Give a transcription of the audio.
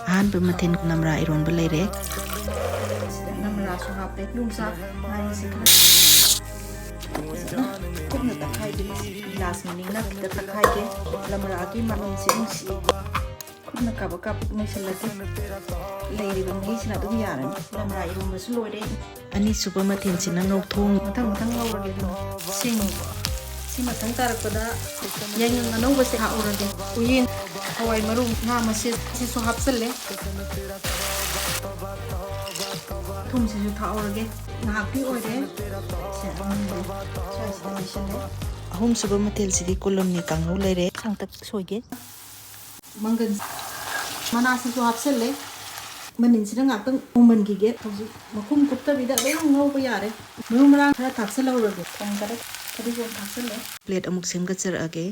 ꯑꯍꯥꯟꯕ ꯃꯊꯦꯜ ꯅꯝꯔꯥ ꯏꯔꯣꯟꯕ ꯂꯩꯔꯦ ꯅꯝꯔꯥꯁꯨ ꯍꯥꯞꯄꯦ ꯌꯣꯡꯆꯥꯛ ꯉꯥꯔꯤꯁꯤ ꯈꯔ ꯀꯨꯞꯅ ꯇꯛꯈꯥꯏꯒꯦ ꯒꯤꯂꯥꯁ ꯃꯅꯤꯡꯅ ꯈꯤꯇ ꯇꯛꯈꯥꯏꯒꯦ ꯅꯝꯔꯥꯒꯤ ꯃꯅꯝꯁꯤ ꯅꯨꯡꯁꯤ ꯈꯨꯠꯅ ꯀꯥꯕꯛ ꯀꯥꯕꯛ ꯅꯣꯏꯁꯤꯜꯂꯒꯦ ꯂꯩꯔꯤꯕ ꯃꯍꯤꯁꯤꯅ ꯑꯗꯨꯝ ꯌꯥꯔꯅꯤ ꯅꯝꯔꯥ ꯏꯔꯣꯟꯕꯁꯨ ꯂꯣꯏꯔꯦ ꯑꯅꯤꯁꯨꯕ ꯃꯊꯦꯜꯁꯤꯅ ꯉꯧꯊꯣꯡ ꯃꯊꯪ ꯉꯧꯔꯒꯦ ꯑꯗꯨꯝ ꯁꯤꯡ ꯁꯤ ꯃꯊꯪ ꯇꯥꯔꯛꯄꯗ ꯌꯥꯏꯉꯪ ꯑꯅꯧꯕꯁꯦ ꯍꯥꯞꯎꯔꯒꯦ ꯎꯌꯦꯟ ꯍꯋꯥꯏ ꯃꯔꯨ ꯉꯥ ꯃꯁꯤꯁ ꯁꯤꯁꯨ ꯍꯥꯞꯆꯜꯂꯦ ꯊꯨꯝꯁꯤꯁꯨ ꯊꯥꯛꯎꯔꯒꯦ ꯉꯥꯏꯍꯥꯛꯇꯤ ꯑꯣꯏꯔꯦ ꯁꯦ ꯑꯃꯨꯟꯂꯦ ꯁ꯭ꯋꯥꯏꯁꯤꯗ ꯂꯩꯁꯜꯂꯦ ꯑꯍꯨꯝꯁꯨꯕ ꯃꯊꯦꯜꯁꯤꯗꯤ ꯀꯣꯂꯝꯅꯤ ꯀꯥꯡꯍꯧ ꯂꯩꯔꯦ ꯁꯥꯡꯇꯛ ꯁꯣꯏꯒꯦ ꯃꯪꯒꯟ ꯃꯅꯥꯁꯤꯁꯨ ꯍꯥꯞꯆꯜꯂꯦ ꯃꯅꯤꯟꯁꯤꯅ ꯉꯥꯛꯇꯪ ꯃꯨꯟꯈꯤꯒꯦ ꯍꯧꯖꯤꯛ ꯃꯈꯨꯝ ꯀꯨꯞꯇꯕꯤꯗ ꯑꯗꯨꯝ ꯉꯧꯕ ꯌꯥꯔꯦ ꯃꯔꯨ ꯃꯔꯥꯡ ꯈꯔ ꯊꯥꯛꯆꯜꯍꯧꯔꯒꯦ ꯊꯣꯡ ꯈꯔ ꯐꯗꯤꯒꯣꯝ ꯊꯥꯛꯆꯜꯂꯦ ꯄ꯭ꯂꯦꯠ ꯑꯃꯨꯛ ꯁꯦꯝꯒꯠꯆꯔꯛꯑꯒꯦ